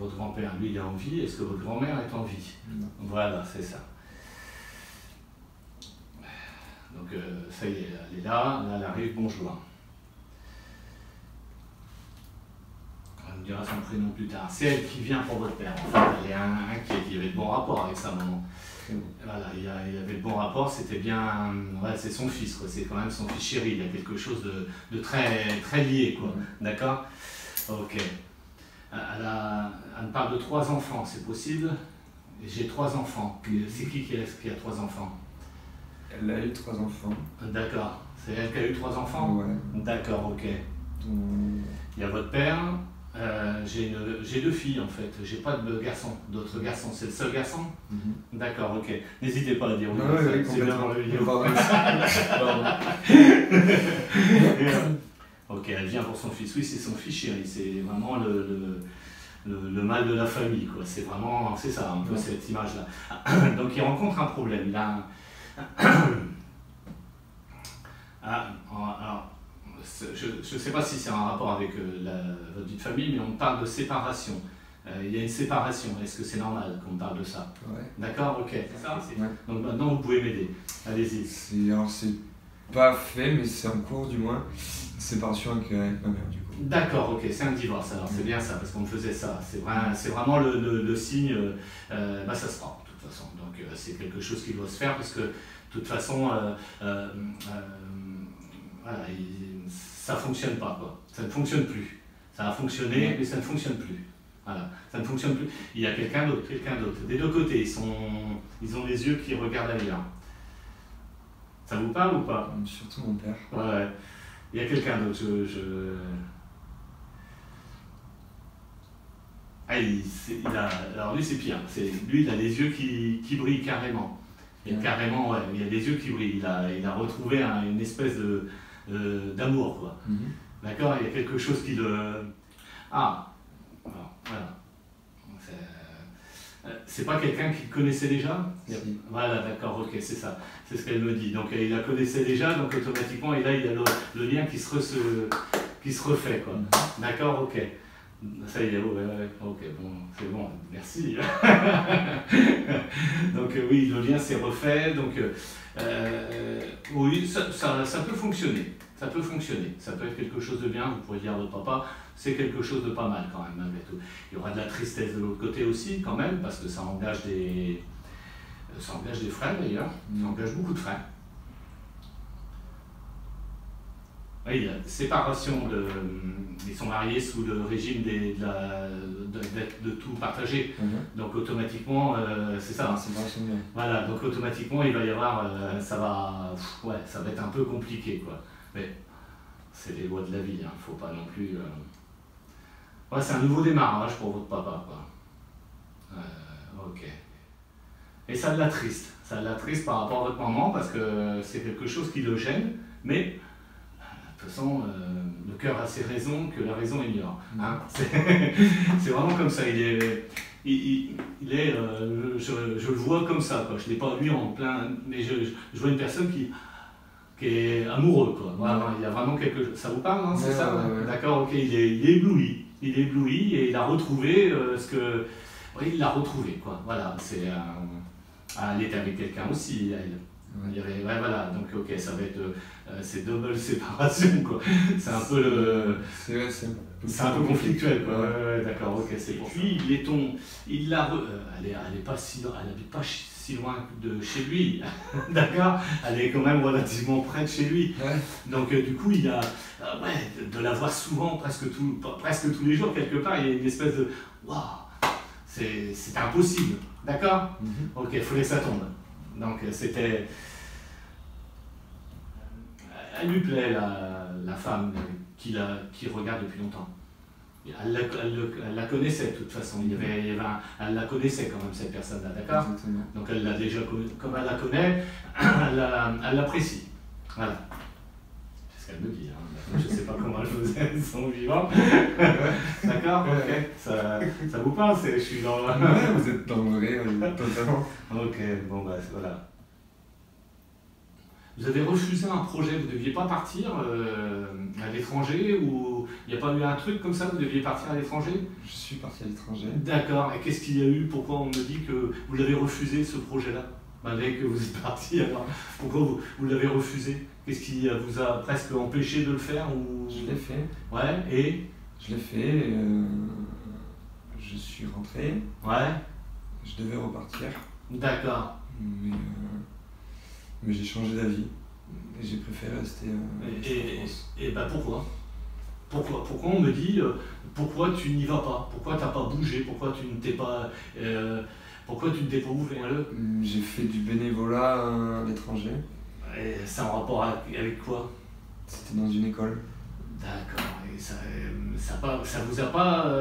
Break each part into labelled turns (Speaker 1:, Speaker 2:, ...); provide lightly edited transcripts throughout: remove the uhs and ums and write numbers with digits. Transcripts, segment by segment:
Speaker 1: votre grand-père, lui, il est en vie. Est-ce que votre grand-mère est en vie?
Speaker 2: Non.
Speaker 1: Voilà, c'est ça. Donc, ça y est, elle est là, elle arrive, bonjour. Elle me dira son prénom plus tard. C'est elle qui vient pour votre père. En fait, elle est inquiète, il y avait de bons rapports avec sa maman. Voilà, il y avait de bons rapports, c'était bien. Ouais, c'est son fils, quoi. C'est quand même son fils chéri. Il y a quelque chose de très, très lié, quoi. D'accord? Ok. Elle me parle de 3 enfants, c'est possible? J'ai 3 enfants. C'est qui a 3 enfants?
Speaker 2: Elle a eu 3 enfants.
Speaker 1: D'accord. C'est elle qui a eu 3 enfants?
Speaker 2: Ouais.
Speaker 1: D'accord, ok. Il y a votre père. J'ai 2 filles en fait, j'ai pas de garçons, d'autres garçons, c'est le seul garçon? D'accord, ok. N'hésitez pas à dire oui, c'est bien dans la vidéo. Ok, elle vient pour son fils, oui c'est son fils chéri, c'est vraiment le mâle de la famille, quoi. C'est vraiment, c'est ça, un peu cette image-là. Donc il rencontre un problème, il a alors, je ne sais pas si c'est un rapport avec votre vie de famille, mais on parle de séparation. Il y a une séparation, est-ce que c'est normal qu'on parle de ça?
Speaker 2: Ouais.
Speaker 1: D'accord, ok. Ça,
Speaker 2: ouais.
Speaker 1: Donc maintenant vous pouvez m'aider. Allez-y.
Speaker 2: Alors c'est pas fait, mais c'est en cours du moins. Séparation avec ma mère du coup.
Speaker 1: D'accord, ok, c'est un divorce alors, c'est bien ça, parce qu'on me faisait ça. C'est vraiment le signe, bah, ça se fera de toute façon. Donc c'est quelque chose qui doit se faire, parce que de toute façon, voilà, ça ne fonctionne pas, quoi. Ça ne fonctionne plus. Ça a fonctionné, mais ça ne fonctionne plus. Voilà, ça ne fonctionne plus. Il y a quelqu'un d'autre. Des 2 côtés, ils ont les yeux qui regardent ailleurs. Ça vous parle ou pas?
Speaker 2: Surtout mon père.
Speaker 1: Ouais, il y a quelqu'un d'autre. Ah, alors lui c'est pire. Lui il a les yeux qui brillent carrément. Et carrément, ouais, il a des yeux qui brillent. Il a retrouvé une espèce d'amour, quoi. D'accord, il y a quelque chose qui le... Ah, alors, voilà. C'est pas quelqu'un qu'il connaissait déjà? Voilà, d'accord, ok, c'est ça. C'est ce qu'elle me dit. Donc il la connaissait déjà, donc automatiquement, et là il y a le lien qui se refait, quoi. D'accord, ok. Ça y est, ouais, ok, bon, c'est bon, merci. Donc oui, le lien s'est refait, donc oui, ça peut fonctionner. Ça peut fonctionner, ça peut être quelque chose de bien, vous pourrez dire à votre papa, c'est quelque chose de pas mal quand même, malgré tout. Il y aura de la tristesse de l'autre côté aussi, quand même, parce que ça engage des frais d'ailleurs, ça engage beaucoup de frais. Oui, il y a séparation, ils sont mariés sous le régime de tout partager, donc automatiquement, c'est ça. Voilà, donc automatiquement il va y avoir, ça va être un peu compliqué, quoi. Mais c'est les lois de la vie, hein, faut pas non plus... Ouais, c'est un nouveau démarrage pour votre papa, quoi. Ok. Et ça l'attriste par rapport à votre maman, parce que c'est quelque chose qui le gêne, mais de toute façon, le cœur a ses raisons que la raison ignore. Hein. C'est vraiment comme ça, je le vois comme ça, quoi. Je ne l'ai pas vu en plein, mais je vois une personne qui est amoureux, quoi. Voilà, il y a vraiment quelque chose. Ça vous parle, hein, c'est ça? D'accord, ok, il est ébloui. Il est ébloui et il a retrouvé ce que... Oui, il l'a retrouvé, quoi. Voilà, c'est... elle était avec quelqu'un aussi, elle. Il y avait, ouais, voilà, donc ok, ça va être... c'est double séparation, quoi. C'est un peu le... C'est un peu conflictuel, quoi. Ouais, d'accord, ok, c'est pour lui, elle n'habite pas si loin de chez lui, d'accord? Elle est quand même relativement près de chez lui. Ouais. Donc du coup, il y a, de la voir souvent, presque tous les jours, quelque part, il y a une espèce de... Waouh, c'est impossible, d'accord? Ok, il fallait que ça tombe. Donc c'était... Elle lui plaît, la femme qui regarde depuis longtemps. Elle la connaissait de toute façon, elle la connaissait quand même, cette personne-là, d'accord? Donc elle l'a déjà connue, comme elle la connaît, elle l'apprécie. Voilà. C'est ce qu'elle me dit, hein. Je ne sais pas comment elles sont vivantes. D'accord? Ok. Ça vous parle? Je suis dans le...
Speaker 2: Ouais, vous êtes dans le vrai, totalement.
Speaker 1: Ok, bon bah voilà. Vous avez refusé un projet, vous ne deviez pas partir à l'étranger ou il n'y a pas eu un truc comme ça, vous deviez partir à l'étranger?
Speaker 2: Je suis parti à l'étranger.
Speaker 1: D'accord, et qu'est-ce qu'il y a eu? Pourquoi on me dit que vous l'avez refusé ce projet-là? Malgré que vous êtes parti, alors pourquoi vous l'avez refusé? Qu'est-ce qui vous a presque empêché de le faire ou...
Speaker 2: Je l'ai fait.
Speaker 1: Ouais, et?
Speaker 2: Je l'ai fait, je suis rentré.
Speaker 1: Ouais.
Speaker 2: Je devais repartir.
Speaker 1: D'accord.
Speaker 2: Mais j'ai changé d'avis et j'ai préféré rester en France.
Speaker 1: Et bah pourquoi on me dit pourquoi tu n'y vas pas? Pourquoi tu n'as pas bougé? Pourquoi tu ne t'es pas ouvert?
Speaker 2: J'ai fait du bénévolat à l'étranger.
Speaker 1: Et c'est en rapport avec quoi?
Speaker 2: C'était dans une école.
Speaker 1: D'accord. Et ça vous a pas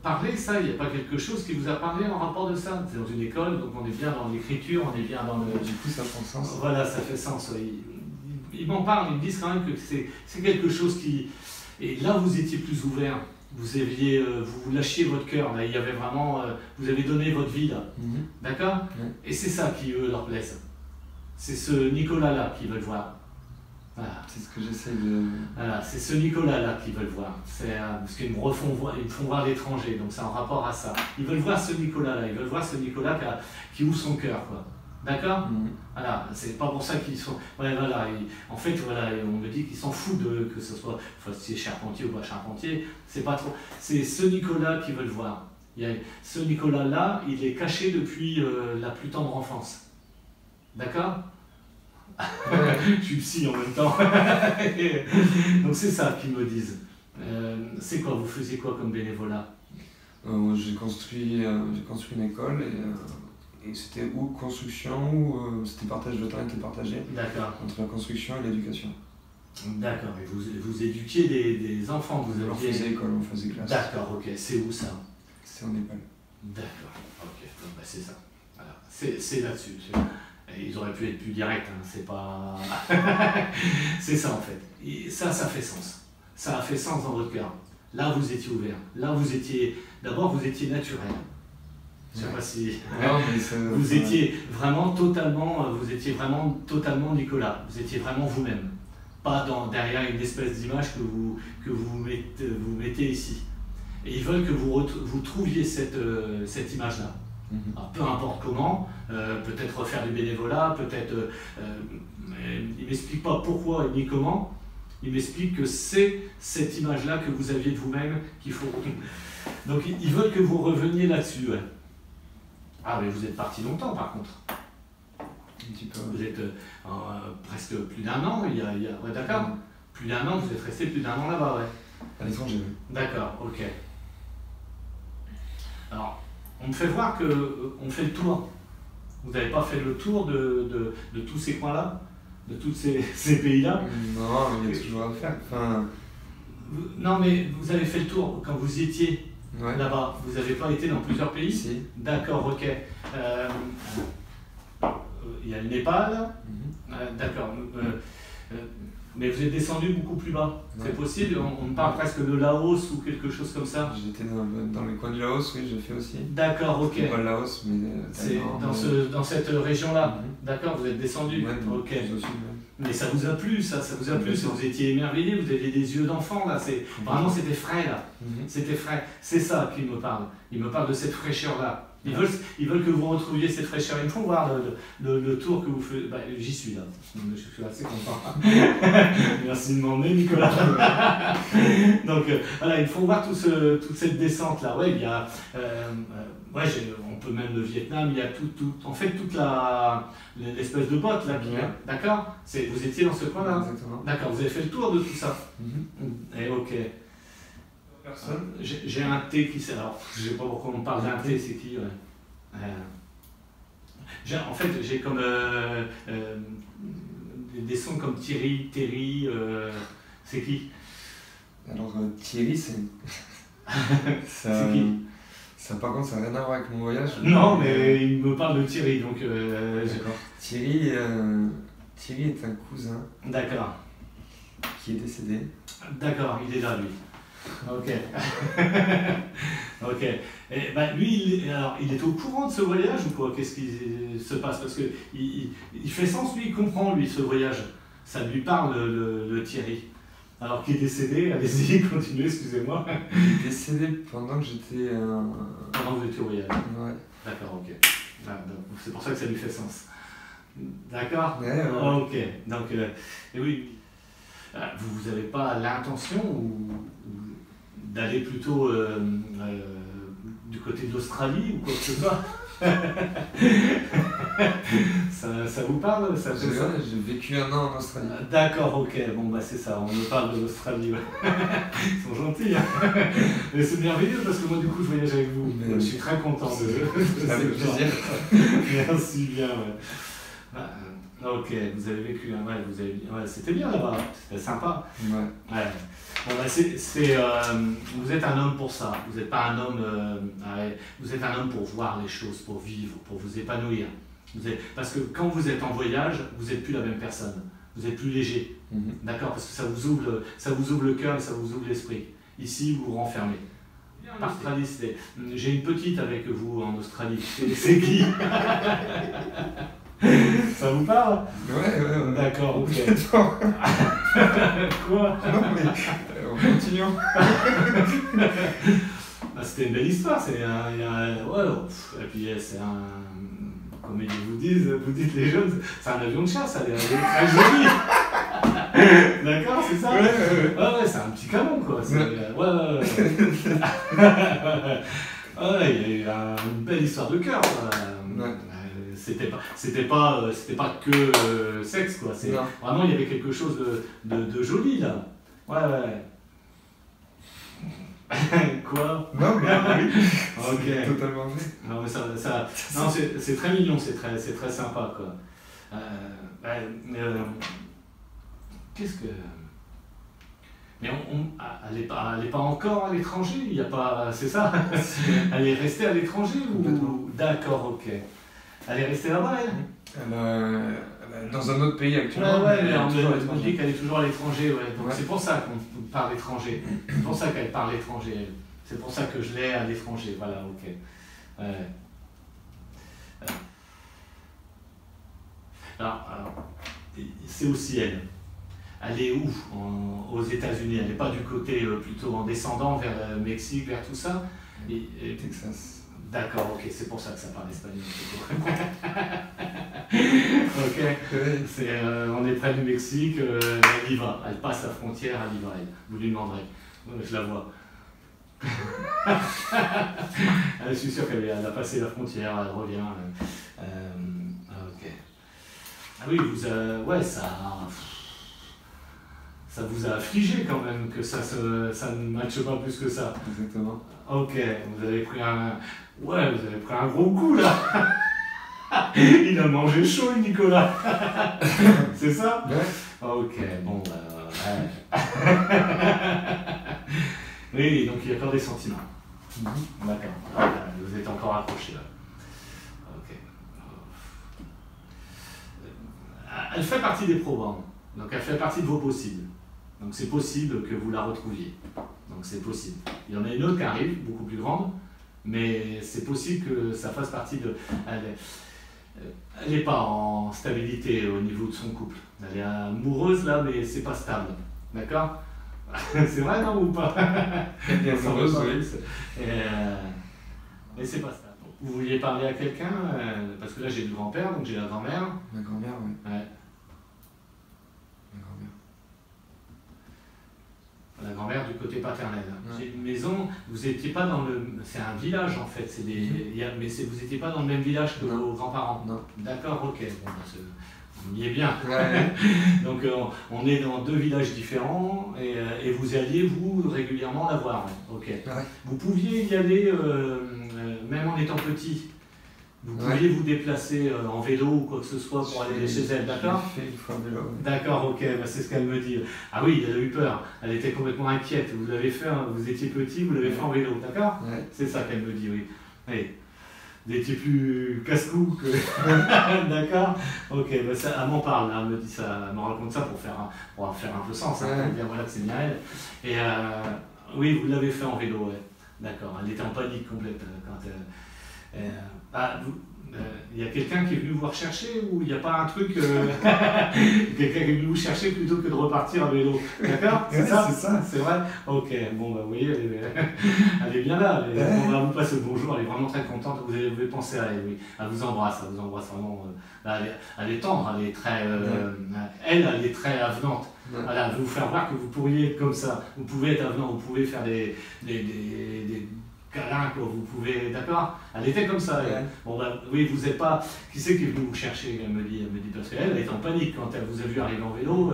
Speaker 1: parlé, ça? Il n'y a pas quelque chose qui vous a parlé en rapport de ça? C'est dans une école, donc on est bien dans l'écriture, on est bien dans le...
Speaker 2: Du coup, ça prend sens.
Speaker 1: Voilà, ça fait sens. Ils m'en parlent, ils me disent quand même que c'est quelque chose qui... Et là, vous étiez plus ouvert. Vous lâchiez votre cœur. Là, il y avait vraiment... vous avez donné votre vie, là. D'accord? Et c'est ça qui, eux, leur plaise. C'est ce Nicolas-là qu'ils veulent voir. Voilà.
Speaker 2: C'est ce que j'essaie de...
Speaker 1: Voilà, c'est ce Nicolas-là qu'ils veulent voir. Parce qu'ils me font voir l'étranger, donc c'est en rapport à ça. Ils veulent voir ce Nicolas-là, ils veulent voir ce Nicolas qui ouvre son cœur, quoi. D'accord? Voilà, c'est pas pour ça qu'ils sont... Ouais, voilà, en fait, voilà, on me dit qu'ils s'en foutent que ce soit... Enfin, si c'est Charpentier ou pas Charpentier, c'est pas trop... C'est ce Nicolas qu'ils veulent voir. Ce Nicolas-là, il est caché depuis la plus tendre enfance. D'accord? Je suis psy en même temps. Donc c'est ça qu'ils me disent. C'est quoi? Vous faisiez quoi comme bénévolat?
Speaker 2: J'ai construit une école et c'était ou construction ou c'était partage de temps était partagé.
Speaker 1: D'accord.
Speaker 2: Entre la construction et l'éducation.
Speaker 1: D'accord. Et vous éduquiez des enfants,
Speaker 2: On faisait école, on faisait classe.
Speaker 1: D'accord, ok. C'est où ça?
Speaker 2: C'est en Népal.
Speaker 1: D'accord, ok. Donc, bah, c'est ça. Voilà. C'est là-dessus. Et ils auraient pu être plus directs, hein. C'est pas... c'est ça en fait. Et ça fait sens. Ça a fait sens dans votre cœur. Là, vous étiez ouvert. Là, d'abord, vous étiez naturel. Je sais pas si...
Speaker 2: Non, mais ça...
Speaker 1: Vous étiez vraiment totalement Nicolas. Vous étiez vraiment vous-même. Pas derrière une espèce d'image que vous mettez ici. Et ils veulent que vous trouviez cette image-là. Alors, peu importe comment, peut-être refaire du bénévolat, peut-être... il ne m'explique pas pourquoi ni comment, il m'explique que c'est cette image-là que vous aviez de vous-même qu'il faut... Donc ils veulent que vous reveniez là-dessus. Ouais. Ah mais vous êtes parti longtemps par contre.
Speaker 2: Un petit peu.
Speaker 1: Vous êtes presque plus d'un an, ouais, d'accord. Plus d'un an, vous êtes resté plus d'un an là-bas, ouais.
Speaker 2: À l'étranger, oui.
Speaker 1: D'accord, ok. Alors... On me fait voir qu'on fait le tour. Vous n'avez pas fait le tour de tous ces coins-là? De tous ces pays-là?
Speaker 2: Non, il y a toujours à faire. Enfin...
Speaker 1: Non, mais vous avez fait le tour quand vous y étiez là-bas. Vous n'avez pas été dans plusieurs pays?
Speaker 2: Si.
Speaker 1: D'accord, ok. Il y a le Népal. D'accord. Mais vous êtes descendu beaucoup plus bas. C'est possible? On parle presque de Laos ou quelque chose comme ça?
Speaker 2: J'étais dans les coins du Laos, oui, j'ai fait aussi.
Speaker 1: D'accord, ok.
Speaker 2: Pas le Laos, mais...
Speaker 1: C'est dans cette région-là. D'accord, vous êtes descendu. Ok. Mais ça vous a plu, ça vous a plu. Vous étiez émerveillé, vous aviez des yeux d'enfant, là. Vraiment, c'était frais, là. C'était frais. C'est ça qu'il me parle. Il me parle de cette fraîcheur-là. Ils veulent que vous retrouviez cette fraîcheur. Il faut voir le tour que vous faites. Bah, j'y suis là. Je suis assez content. Merci de m'emmener, Nicolas. Donc voilà, il faut voir toute cette descente là. Ouais, il y a, on peut même le Vietnam. Il y a en fait toute l'espèce de botte là. D'accord. Vous étiez dans ce coin là.
Speaker 2: Exactement.
Speaker 1: D'accord. Vous avez fait le tour de tout ça. Et ok.
Speaker 2: Personne.
Speaker 1: J'ai un thé qui sert. Alors, je ne sais pas pourquoi on parle d'un thé, c'est qui? En fait, j'ai comme des sons comme Thierry, Terry, c'est qui?
Speaker 2: Alors, Thierry, c'est.
Speaker 1: C'est qui?
Speaker 2: Ça, par contre, ça n'a rien à voir avec mon voyage.
Speaker 1: Non, mais il me parle de Thierry, donc.
Speaker 2: D'accord. Thierry est un cousin.
Speaker 1: D'accord.
Speaker 2: Qui est décédé.
Speaker 1: D'accord, il est là, lui. Ok. Ok. Et ben, lui, alors, il est au courant de ce voyage ou quoi? Qu'est-ce qui se passe? Parce que il fait sens, lui, il comprend, lui, ce voyage. Ça lui parle, le Thierry. Alors qu'il est décédé, allez-y, continuez, excusez-moi.
Speaker 2: Il est décédé pendant que j'étais...
Speaker 1: Pendant que vous étiez au voyage.
Speaker 2: Ouais.
Speaker 1: D'accord, ok. Ah, c'est pour ça que ça lui fait sens. D'accord?
Speaker 2: Ouais.
Speaker 1: Ok. Donc, et oui, vous n'avez pas l'intention d'aller plutôt du côté de l'Australie ou quoi que ce soit? ça vous parle? Ça fait ça?
Speaker 2: J'ai vécu 1 an en Australie.
Speaker 1: D'accord, ok. Bon, bah c'est ça, on me parle de l'Australie. Ouais. Ils sont gentils, hein. Mais c'est merveilleux parce que moi, du coup, je voyage avec vous.
Speaker 2: Mais
Speaker 1: je suis très content de
Speaker 2: avec plaisir.
Speaker 1: Merci bien, ouais. Ok, vous avez vécu, hein, ouais, c'était bien là-bas, c'était sympa.
Speaker 2: Ouais.
Speaker 1: Ouais. Bon, bah, vous êtes un homme pour ça, vous n'êtes pas un homme, vous êtes un homme pour voir les choses, pour vivre, pour vous épanouir. Parce que quand vous êtes en voyage, vous n'êtes plus la même personne, vous êtes plus léger, d'accord? Parce que ça vous ouvre le cœur et ça vous ouvre l'esprit. Ici, vous vous renfermez. Australie, j'ai une petite avec vous en Australie, c'est qui? Ça vous parle?
Speaker 2: Ouais.
Speaker 1: D'accord, ok. Quoi?
Speaker 2: Non, mais on continue.
Speaker 1: C'était une belle histoire, c'est et puis c'est un... Comme ils vous dites les jeunes, c'est un avion de chasse, elle est très jolie. D'accord, c'est ça? Ouais, c'est un petit canon, quoi. Ouais, il y a une belle histoire de cœur, quoi. C'était pas que sexe, quoi. Vraiment, il y avait quelque chose de joli, là. Ouais. Quoi?
Speaker 2: Non, mais oui.
Speaker 1: Ok.
Speaker 2: Totalement vrai.
Speaker 1: Non, mais non, c'est très mignon, c'est très sympa, quoi. Qu'est-ce que... Mais elle est pas encore à l'étranger, il y a pas... C'est ça? Elle est restée à l'étranger ou... D'accord, ok. Elle est restée là-bas, elle?
Speaker 2: Elle est dans un autre pays actuellement.
Speaker 1: Ouais, mais on dit qu'elle est toujours à l'étranger, ouais. Donc c'est pour ça qu'on parle étranger. C'est pour ça qu'elle parle étranger, elle. C'est pour ça que je l'ai à l'étranger, voilà, ok. Alors, c'est aussi elle. Elle est où aux États-Unis? Elle n'est pas du côté plutôt en descendant vers le Mexique, vers tout ça?
Speaker 2: Texas.
Speaker 1: D'accord, ok, c'est pour ça que ça parle espagnol. Ok, on est près du Mexique, elle y va, elle passe la frontière, elle y va, vous lui demanderez, je la vois. Je suis sûr qu'elle a passé la frontière, elle revient. Ok. Ah oui, ça vous a affligé quand même que ça ne matche pas plus que ça.
Speaker 2: Exactement.
Speaker 1: Ok, vous avez pris un gros coup là. Il a mangé chaud, Nicolas. C'est ça?
Speaker 2: Ouais.
Speaker 1: Ok, bon, ouais. Oui, donc il y a encore des sentiments. D'accord. Vous êtes encore accroché là. Ok. Elle fait partie des probandes. Donc elle fait partie de vos possibles. Donc c'est possible que vous la retrouviez. Donc c'est possible. Il y en a une autre qui arrive, beaucoup plus grande, mais c'est possible que ça fasse partie de... Elle n'est pas en stabilité au niveau de son couple. Elle est amoureuse là, mais c'est pas stable. D'accord? C'est vrai, non, ou pas?
Speaker 2: Elle est amoureuse, oui.
Speaker 1: Mais c'est pas stable. Vous vouliez parler à quelqu'un? Parce que là j'ai le grand-père, donc j'ai la grand-mère.
Speaker 2: La grand-mère, oui.
Speaker 1: Ouais. La grand-mère du côté paternel. Ouais. J'ai une maison, vous n'étiez pas dans le... C'est un village en fait, mais vous n'étiez pas dans le même village que vos grands-parents.
Speaker 2: Non.
Speaker 1: D'accord, ok. Bon, on y est bien.
Speaker 2: Ouais.
Speaker 1: Donc on est dans 2 villages différents et vous alliez vous régulièrement la voir. Ok. Ouais. Vous pouviez y aller même en étant petit. Vous pouviez vous déplacer en vélo ou quoi que ce soit pour aller chez elle, d'accord?
Speaker 2: J'ai fait une fois en vélo. Oui.
Speaker 1: D'accord, ok, bah c'est ce qu'elle me dit. Ah oui, elle a eu peur, elle était complètement inquiète. Vous l'avez fait, vous étiez petit, vous l'avez fait en vélo, d'accord? C'est ça qu'elle me dit, oui. Oui. Vous étiez plus casse-cou que... D'accord? Ok, bah ça, elle m'en parle, elle me dit ça, elle me raconte ça pour faire un peu sens, pour dire voilà que c'est bien elle. Et Oui, vous l'avez fait en vélo, ouais. D'accord, elle était en panique complète quand il y a quelqu'un qui est venu vous rechercher ou il n'y a pas un truc quelqu'un qui est venu vous chercher plutôt que de repartir à vélo? D'accord? C'est ça?
Speaker 2: C'est ça.
Speaker 1: C'est vrai? Ok, bon bah vous voyez, elle est bien là, on va vous passer le bonjour, elle est vraiment très contente, vous avez pensé à elle, oui. Elle vous embrasse vraiment. Elle est tendre, elle est très. Elle est très avenante.
Speaker 2: Ouais.
Speaker 1: Voilà, je vais vous faire voir que vous pourriez être comme ça, vous pouvez être avenant, vous pouvez faire des câlins, quoi, vous pouvez, d'accord? Elle était comme ça, elle.
Speaker 2: Ouais.
Speaker 1: Bon bah oui, vous n'êtes pas, qui c'est qui est venu vous chercher, elle me dit parce qu'elle est en panique quand elle vous a vu arriver en vélo,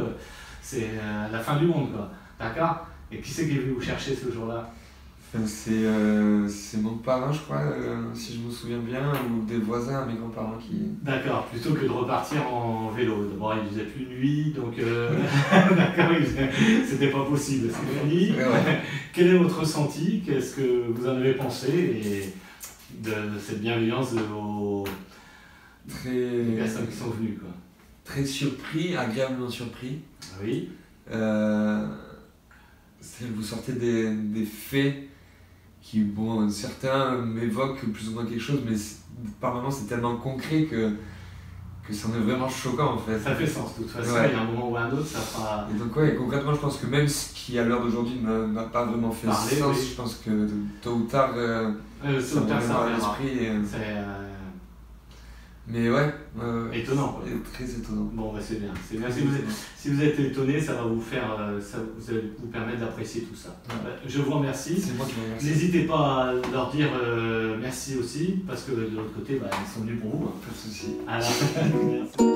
Speaker 1: c'est la fin du monde, quoi, d'accord? Et qui c'est qui est venu vous chercher ce jour-là?
Speaker 2: Enfin, c'est mon parrain, je crois, si je me souviens bien, ou des voisins, mes grands-parents qui...
Speaker 1: D'accord, plutôt que de repartir en vélo. D'abord, il faisait plus nuit, donc d'accord, c'était pas possible, c'est fini.
Speaker 2: Ouais.
Speaker 1: Quel est votre ressenti? Qu'est-ce que vous en avez pensé et de cette bienveillance des personnes qui sont venues, quoi?
Speaker 2: Très surpris, agréablement surpris.
Speaker 1: Oui.
Speaker 2: Vous sortez des faits qui, bon, certains m'évoquent plus ou moins quelque chose, mais par moments c'est tellement concret que ça en est vraiment choquant en fait.
Speaker 1: Ça fait sens, de toute façon,
Speaker 2: Ouais.
Speaker 1: il y a un moment ou un autre, ça fera...
Speaker 2: Et donc ouais, concrètement je pense que même ce qui à l'heure d'aujourd'hui n'a pas vraiment fait
Speaker 1: Parler,
Speaker 2: sens,
Speaker 1: oui.
Speaker 2: je pense que tôt ou tard
Speaker 1: ça me
Speaker 2: ça
Speaker 1: reviendra
Speaker 2: à l'esprit.
Speaker 1: C'est
Speaker 2: Mais ouais,
Speaker 1: étonnant, quoi.
Speaker 2: très étonnant.
Speaker 1: Bon, bah c'est bien. Si vous êtes étonné, ça va vous faire, vous allez vous permettre d'apprécier tout ça.
Speaker 2: Ouais.
Speaker 1: Bah, je vous remercie.
Speaker 2: C'est moi qui vous remercie.
Speaker 1: N'hésitez pas à leur dire merci aussi, parce que de l'autre côté, bah, ils sont venus pour vous. Hein.
Speaker 2: Pas de soucis.
Speaker 1: Alors, merci.